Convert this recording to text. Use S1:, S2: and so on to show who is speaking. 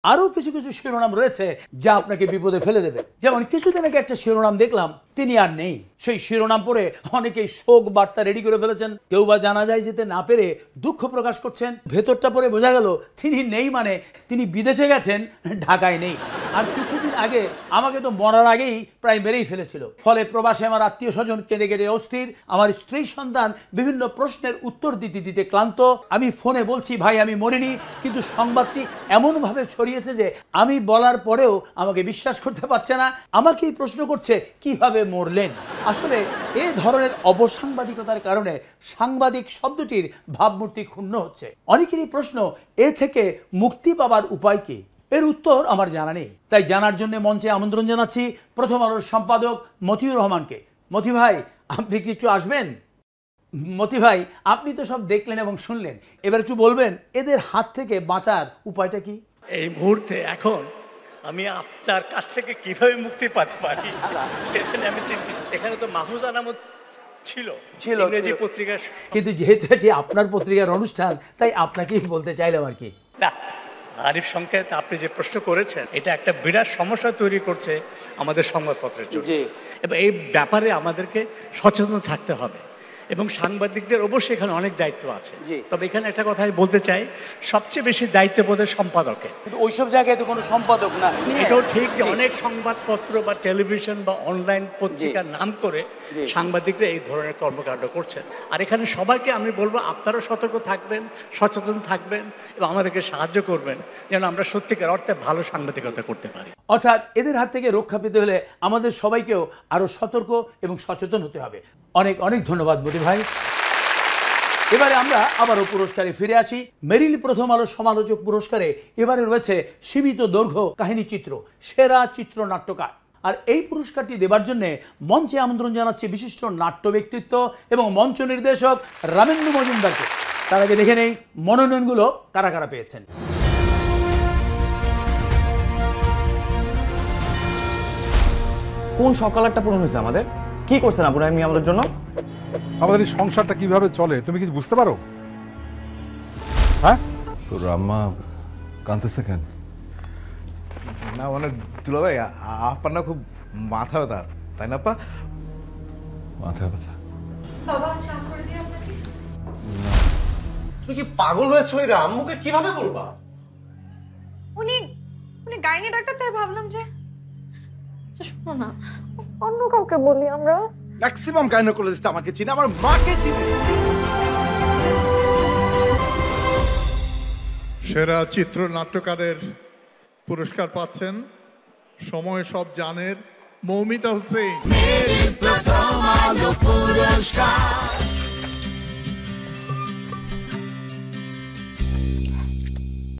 S1: আরো কিছু কিছু শিরোনাম রয়েছে যা আপনাকে বিপদে ফেলে দেবে। যেমন কিছুদিন আগে একটা শিরোনাম দেখলাম, তিনি আর নেই। সেই শিরোনাম পড়ে অনেকেই শোক বার্তা রেডি করে ফেলেছেন, কেউ বা জানাজায় যেতে না পেরে দুঃখ প্রকাশ করছেন। ভেতরটা পড়ে বোঝা গেল তিনি নেই, মানে তিনি বিদেশে গেছেন, ঢাকায় নেই। আর কিছুদিন আগে আমাকে তো মরার আগেই প্রায় মেরেই ফেলেছিল। ফলে প্রবাসে আমার আত্মীয় স্বজন কেঁদে কেটে অস্থির, আমার স্ত্রী সন্তান বিভিন্ন প্রশ্নের উত্তর দিতে দিতে ক্লান্ত। আমি ফোনে বলছি ভাই আমি মরিনি, কিন্তু সংবাদটি এমনভাবে ছড়িয়েছে যে আমি বলার পরেও আমাকে বিশ্বাস করতে পারছে না, আমাকেই প্রশ্ন করছে কিভাবে মরলেন। আসলে এই ধরনের অবসাংবাদিকতার কারণে সাংবাদিক শব্দটির ভাবমূর্তি ক্ষুণ্ণ হচ্ছে। অনেকেরই প্রশ্ন, এ থেকে মুক্তি পাবার উপায় কি? এর উত্তর আমার জানা নেই। তাই জানার জন্য মঞ্চে আমন্ত্রণ জানাচ্ছি প্রথম আলোর সম্পাদক মতিউর রহমানকে। মতি ভাই, আপনি কি একটু আসবেন? মতি ভাই, আপনি তো সব দেখলেন এবং শুনলেন, এবার একটু বলবেন এদের হাত থেকে বাঁচার উপায়টা কি?
S2: এই মুহূর্তে এখন আমি আপনার কাছ থেকে কিভাবে মুক্তি পেতে পারি সেখানে আমি চিন্তিত। এখানে তো মাহফুজ আনামত ছিল ইংরেজি পত্রিকার,
S1: কিন্তু যেহেতু এটি আপনার পত্রিকার অনুষ্ঠান তাই আপনাকেই বলতে চাইলাম আর কি।
S2: না, আরিফ সংকেত, আপনি যে প্রশ্ন করেছেন এটা একটা বিরাট সমস্যা তৈরি করছে আমাদের সংবাদপত্রের জন্য, এবং এই ব্যাপারে আমাদেরকে সচেতন থাকতে হবে এবং সাংবাদিকদের অবশ্যই এখানে অনেক দায়িত্ব আছে। তবে এখানে একটা কথা আমি বলতে চাই, সবচেয়ে বেশি দায়িত্ব বোধহয় সম্পাদকের।
S1: কিন্তু ওইসব জায়গায় তো কোনো সম্পাদক না।
S2: এটাও ঠিক যে অনেক সংবাদপত্র বা টেলিভিশন বা অনলাইন পত্রিকার নাম করে সাংবাদিকরা এই ধরনের কর্মকাণ্ড করছেন। আর এখানে সবাইকে আমি বলবো আপনারাও সতর্ক থাকবেন, সচেতন থাকবেন এবং আমাদেরকে সাহায্য করবেন যেন আমরা সত্যিকার অর্থে ভালো সাংবাদিকতা করতে পারি।
S1: অর্থাৎ এদের হাত থেকে রক্ষা পেতে হলে আমাদের সবাইকেও আরো সতর্ক এবং সচেতন হতে হবে। অনেক অনেক ধন্যবাদ মতি ভাই। এবারে আমরা আবারও পুরস্কারে ফিরে আসি। মেরিল প্রথম আলো সমালোচক পুরস্কারে এবারে রয়েছে সীমিত দৈর্ঘ্য কাহিনী চিত্র সেরা চিত্রনাট্যকার। আর এই পুরস্কারটি দেবার জন্য মঞ্চে আমন্ত্রণ জানাচ্ছি বিশিষ্ট নাট্য ব্যক্তিত্ব এবং মঞ্চ নির্দেশক রামেন্দু মজুমদারকে। তার আগে দেখে নেই মনোনয়নগুলো কারা কারা পেয়েছেন।
S3: কোন সকালটা পূরণ হয়েছে আমাদের? কি করছেন আপনারা আমাদের জন্য?
S4: আমাদের এই সংসারটা কিভাবে চলে তুমি কি বুঝতে পারো? হ্যাঁ,
S5: তোর আম্মা কাঁদতেছে কেন?
S6: না মানে দুলা ভাই, আপনার না খুব মাথা ব্যথা, তাই না আপা?
S5: মাথা ব্যথা?
S7: বাবা চা করে দিই আপনাকে।
S8: তুই কি পাগল হয়েছ? এরা আম্মুকে কিভাবে বলবা?
S7: উনি গাইনি ডাক্তার, তাই ভাবলাম যে শোনো না, অন্য কাউকে বলি। আমরা
S8: ম্যাক্সিমাম গাইনোকোলজিস্ট আমাকে চিনে, আমার মাকে চিনে।
S9: সেরা চিত্রনাট্যকারের পুরস্কার পাচ্ছেন সময় সব জানের মৌমিতা হোসেন।